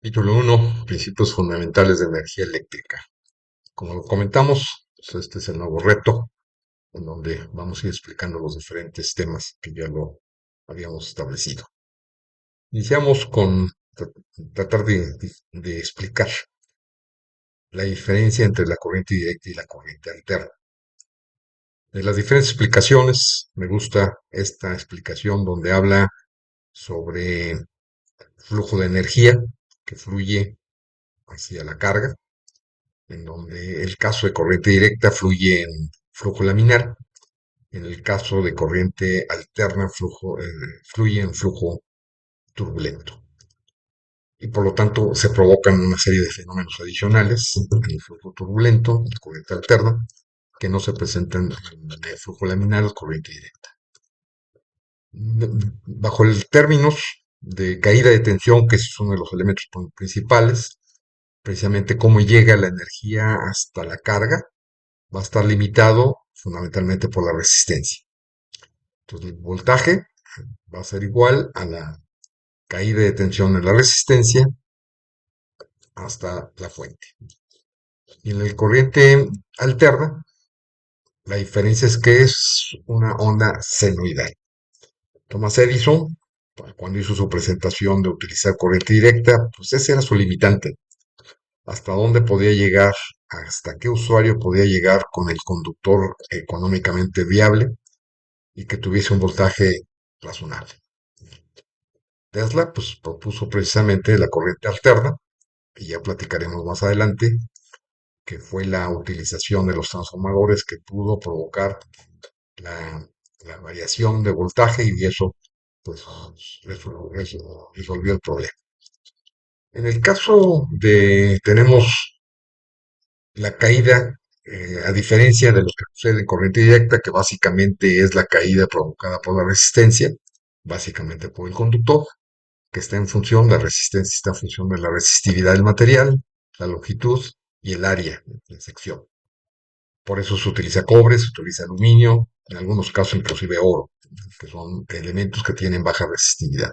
Capítulo 1, principios fundamentales de energía eléctrica. Como lo comentamos, pues este es el nuevo reto en donde vamos a ir explicando los diferentes temas que ya lo habíamos establecido. Iniciamos con tratar de explicar la diferencia entre la corriente directa y la corriente alterna. De las diferentes explicaciones, me gusta esta explicación donde habla sobre flujo de energía que fluye hacia la carga, en donde el caso de corriente directa fluye en flujo laminar, en el caso de corriente alterna fluye en flujo turbulento. Y por lo tanto se provocan una serie de fenómenos adicionales en el flujo turbulento, en corriente alterna, que no se presentan en el flujo laminar o corriente directa. Bajo el términos de caída de tensión, que es uno de los elementos principales, precisamente cómo llega la energía hasta la carga, va a estar limitado fundamentalmente por la resistencia. Entonces, el voltaje va a ser igual a la caída de tensión en la resistencia hasta la fuente. Y en el corriente alterna, la diferencia es que es una onda senoidal. Thomas Edison, cuando hizo su presentación de utilizar corriente directa, pues ese era su limitante. Hasta dónde podía llegar, hasta qué usuario podía llegar con el conductor económicamente viable y que tuviese un voltaje razonable. Tesla pues propuso precisamente la corriente alterna, y ya platicaremos más adelante, que fue la utilización de los transformadores que pudo provocar la, la variación de voltaje y eso pues resolvió el problema. En el caso de tenemos la caída, a diferencia de lo que sucede en corriente directa, que básicamente es la caída provocada por la resistencia, básicamente por el conductor, que está en función, la resistencia está en función de la resistividad del material, la longitud y el área de sección. Por eso se utiliza cobre, se utiliza aluminio, en algunos casos inclusive oro, que son elementos que tienen baja resistividad.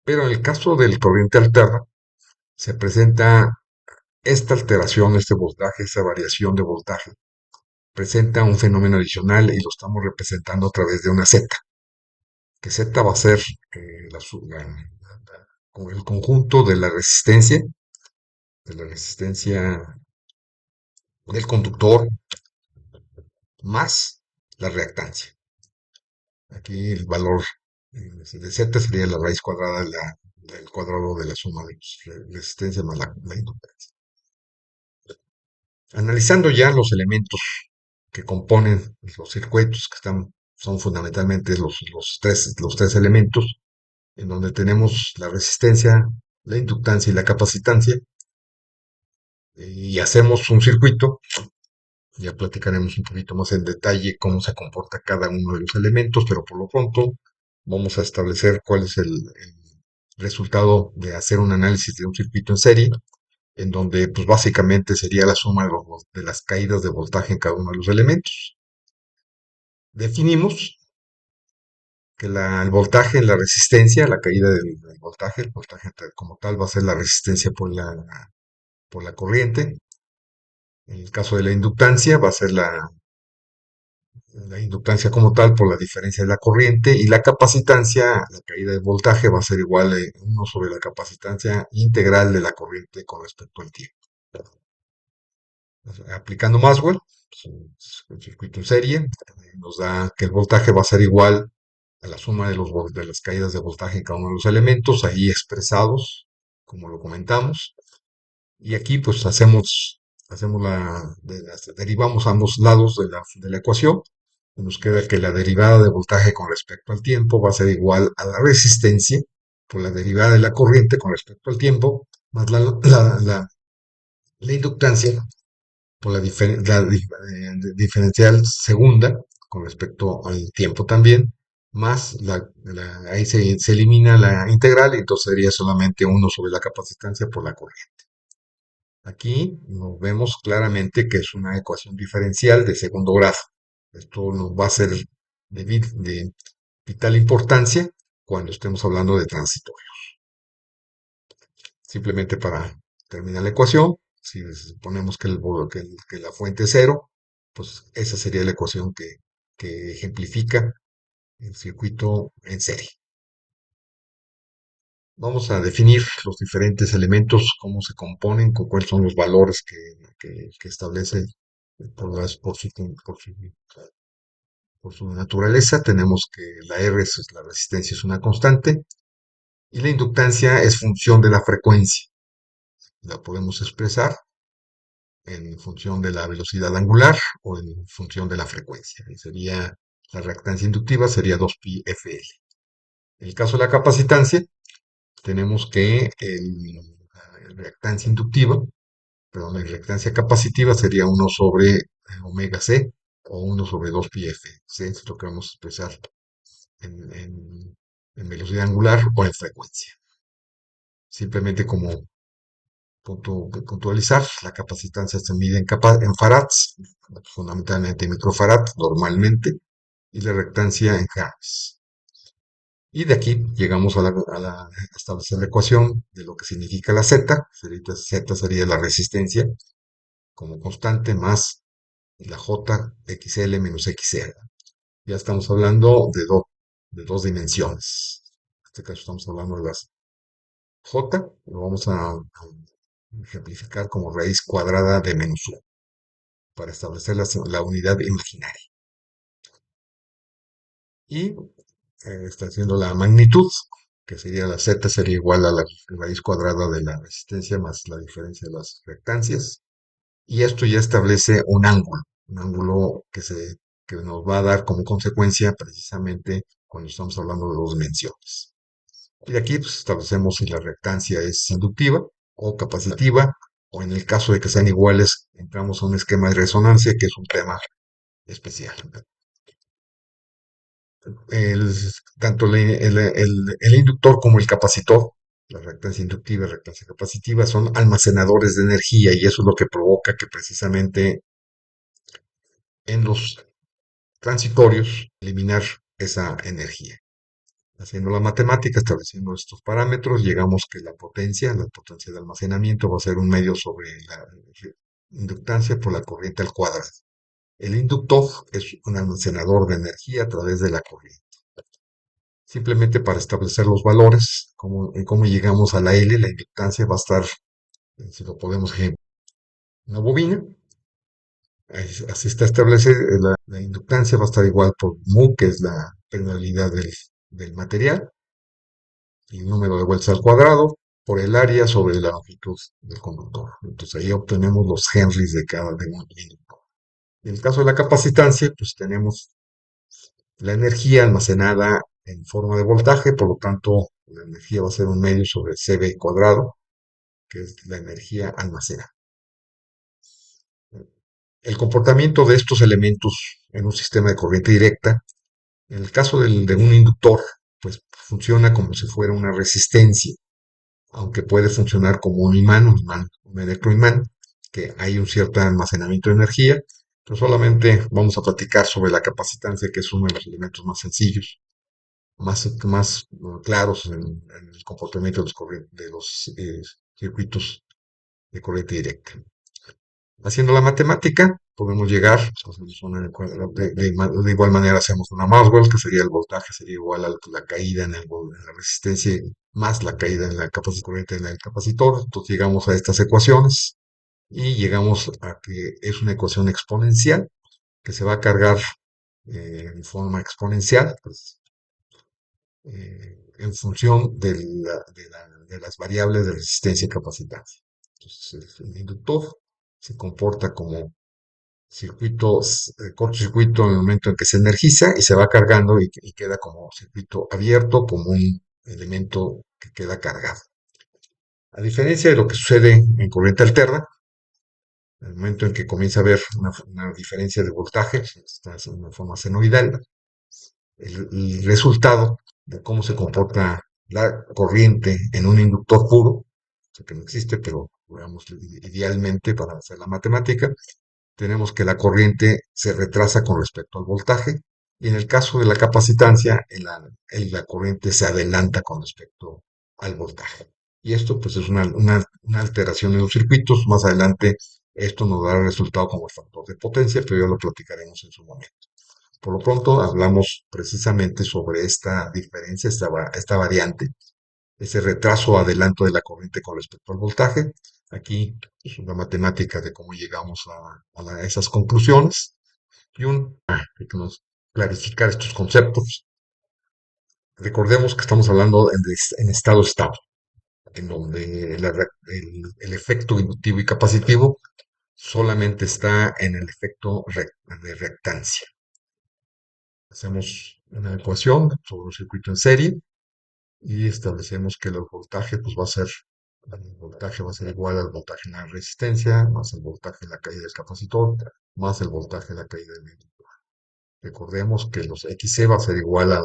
Pero en el caso del corriente alterna, se presenta esta alteración, este voltaje, esta variación de voltaje, presenta un fenómeno adicional y lo estamos representando a través de una Z, que Z va a ser el conjunto de la resistencia del conductor más la reactancia. Aquí el valor de Z sería la raíz cuadrada del cuadrado de la suma de resistencia más la inductancia. Analizando ya los elementos que componen los circuitos, son fundamentalmente los tres elementos, en donde tenemos la resistencia, la inductancia y la capacitancia, y hacemos un circuito. Ya platicaremos un poquito más en detalle cómo se comporta cada uno de los elementos, pero por lo pronto vamos a establecer cuál es el resultado de hacer un análisis de un circuito en serie, en donde pues básicamente sería la suma de las caídas de voltaje en cada uno de los elementos. Definimos que el voltaje en la resistencia, la caída del voltaje, el voltaje como tal va a ser la resistencia por la corriente. En el caso de la inductancia va a ser la inductancia como tal por la diferencia de la corriente, y la capacitancia, la caída de voltaje, va a ser igual a 1 sobre la capacitancia integral de la corriente con respecto al tiempo. Aplicando Maxwell, pues, el circuito en serie, nos da que el voltaje va a ser igual a la suma de las caídas de voltaje en cada uno de los elementos, ahí expresados, como lo comentamos. Y aquí pues derivamos ambos lados de la ecuación. Nos queda que la derivada de voltaje con respecto al tiempo va a ser igual a la resistencia por la derivada de la corriente con respecto al tiempo, más la inductancia por diferencial segunda con respecto al tiempo también, más ahí se elimina la integral y entonces sería solamente 1 sobre la capacitancia por la corriente. Aquí nos vemos claramente que es una ecuación diferencial de segundo grado. Esto nos va a ser de vital importancia cuando estemos hablando de transitorios. Simplemente para terminar la ecuación, si suponemos que, que la fuente es cero, pues esa sería la ecuación que ejemplifica el circuito en serie. Vamos a definir los diferentes elementos, cómo se componen, cuáles son los valores que establece por su naturaleza. Tenemos que la R, la resistencia, es una constante y la inductancia es función de la frecuencia. La podemos expresar en función de la velocidad angular o en función de la frecuencia. Y sería la reactancia inductiva sería 2pi FL. En el caso de la capacitancia, tenemos que la reactancia inductiva, perdón, la reactancia capacitiva sería 1 sobre omega C o 1 sobre 2pi F. C es lo que vamos a expresar en, en- en velocidad angular o en frecuencia. Simplemente como puntualizar, la capacitancia se mide en farads, fundamentalmente microfarad normalmente, y la reactancia en Hertz. Y de aquí llegamos a establecer la ecuación de lo que significa la Z. Z sería la resistencia como constante más la J XL menos XL. Ya estamos hablando de dos dimensiones. En este caso estamos hablando de las J, lo vamos a ejemplificar como raíz cuadrada de menos 1 para establecer la unidad imaginaria. Y está haciendo la magnitud, que sería la Z, sería igual a la raíz cuadrada de la resistencia más la diferencia de las reactancias. Y esto ya establece un ángulo que nos va a dar como consecuencia precisamente cuando estamos hablando de dos dimensiones. Y de aquí pues, establecemos si la reactancia es inductiva o capacitiva, o en el caso de que sean iguales, entramos a un esquema de resonancia, que es un tema especial. Tanto el inductor como el capacitor, la reactancia inductiva y la reactancia capacitiva, son almacenadores de energía y eso es lo que provoca que precisamente en los transitorios eliminar esa energía. Haciendo la matemática, estableciendo estos parámetros, llegamos que la potencia de almacenamiento va a ser un medio sobre la inductancia por la corriente al cuadrado. El inductor es un almacenador de energía a través de la corriente. Simplemente para establecer los valores, cómo llegamos a la L, la inductancia va a estar, si lo podemos ejemplo, una bobina, así está establecido, la inductancia va a estar igual por mu, que es la permeabilidad del material, y el número de vueltas al cuadrado, por el área sobre la longitud del conductor. Entonces ahí obtenemos los henrys de cada de un inductor. En el caso de la capacitancia, pues tenemos la energía almacenada en forma de voltaje, por lo tanto, la energía va a ser un medio sobre CB cuadrado, que es la energía almacenada. El comportamiento de estos elementos en un sistema de corriente directa, en el caso de un inductor, pues funciona como si fuera una resistencia, aunque puede funcionar como un electroimán, que hay un cierto almacenamiento de energía, pero solamente vamos a platicar sobre la capacitancia, que es uno de los elementos más sencillos, más claros en el comportamiento de los circuitos de corriente directa. Haciendo la matemática, podemos llegar, de igual manera hacemos una Maxwell, que sería el voltaje, sería igual a la caída en la resistencia más la caída en la capacidad corriente en el capacitor. Entonces llegamos a estas ecuaciones y llegamos a que es una ecuación exponencial que se va a cargar en forma exponencial, pues, en función de las variables de resistencia y capacidad. Entonces, el inductor se comporta como cortocircuito en el momento en que se energiza y se va cargando y queda como circuito abierto, como un elemento que queda cargado. A diferencia de lo que sucede en corriente alterna, en el momento en que comienza a haber una diferencia de voltaje, está en una forma senoidal, el resultado de cómo se comporta la corriente en un inductor puro, que no existe, pero digamos, idealmente para hacer la matemática, tenemos que la corriente se retrasa con respecto al voltaje y en el caso de la capacitancia, la corriente se adelanta con respecto al voltaje. Y esto pues es una alteración en los circuitos. Más adelante esto nos dará el resultado como el factor de potencia, pero ya lo platicaremos en su momento. Por lo pronto hablamos precisamente sobre esta diferencia, esta variante, ese retraso o adelanto de la corriente con respecto al voltaje. Aquí es una matemática de cómo llegamos a esas conclusiones y que nos clarificar estos conceptos. Recordemos que estamos hablando en estado estable, en donde el efecto inductivo y capacitivo solamente está en el efecto de reactancia. Hacemos una ecuación sobre un circuito en serie y establecemos que el voltaje pues el voltaje va a ser igual al voltaje en la resistencia, más el voltaje en la caída del capacitor, más el voltaje en la caída del inductor. Recordemos que los XC va a ser igual al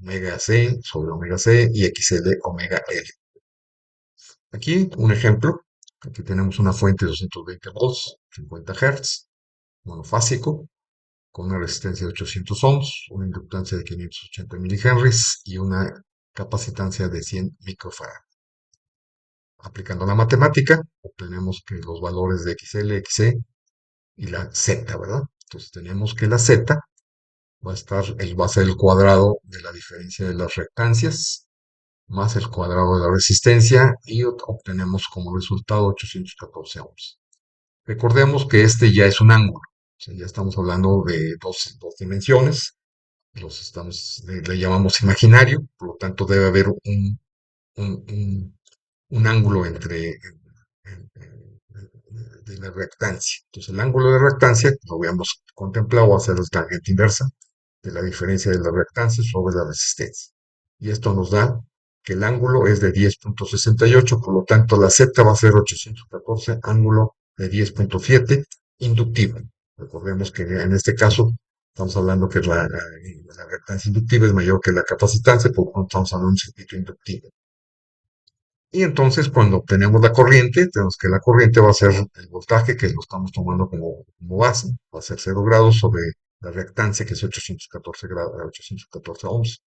omega C sobre omega C y XL omega L. Aquí un ejemplo. Aquí tenemos una fuente de 220 volts, 50 Hz, monofásico, con una resistencia de 800 ohms, una inductancia de 580 milihenries y una capacitancia de 100 microfarad. Aplicando la matemática, obtenemos que los valores de XL, XC y la Z, ¿verdad? Entonces tenemos que la Z va a ser el cuadrado de la diferencia de las reactancias más el cuadrado de la resistencia y obtenemos como resultado 814 ohms. Recordemos que este ya es un ángulo, o sea, ya estamos hablando de dos dimensiones, le llamamos imaginario, por lo tanto debe haber un, un- un ángulo de la reactancia. Entonces el ángulo de reactancia, lo habíamos contemplado, va a ser la tangente inversa de la diferencia de la reactancia sobre la resistencia. Y esto nos da que el ángulo es de 10.68, por lo tanto la Z va a ser 814, ángulo de 10.7, inductivo. Recordemos que en este caso estamos hablando que la reactancia inductiva es mayor que la capacitancia, por lo tanto estamos hablando de un circuito inductivo. Y entonces cuando obtenemos la corriente, tenemos que la corriente va a ser el voltaje que lo estamos tomando como base, va a ser 0 grados sobre la reactancia que es 814 grados, 814 ohms,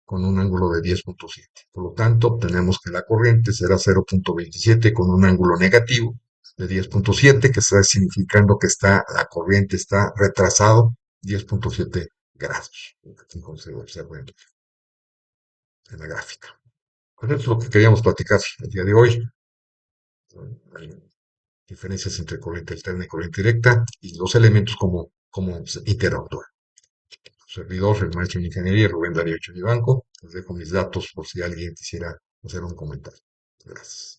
con un ángulo de 10.7. Por lo tanto, obtenemos que la corriente será 0.27 con un ángulo negativo de 10.7, que está significando que la corriente está retrasado 10.7 grados, como se observa en la gráfica. Pues eso es lo que queríamos platicar el día de hoy. Hay diferencias entre corriente alterna y corriente directa y los elementos como interactúan. Servidor, el maestro en ingeniería, Rubén Darío Churibanco. Les dejo mis datos por si alguien quisiera hacer un comentario. Gracias.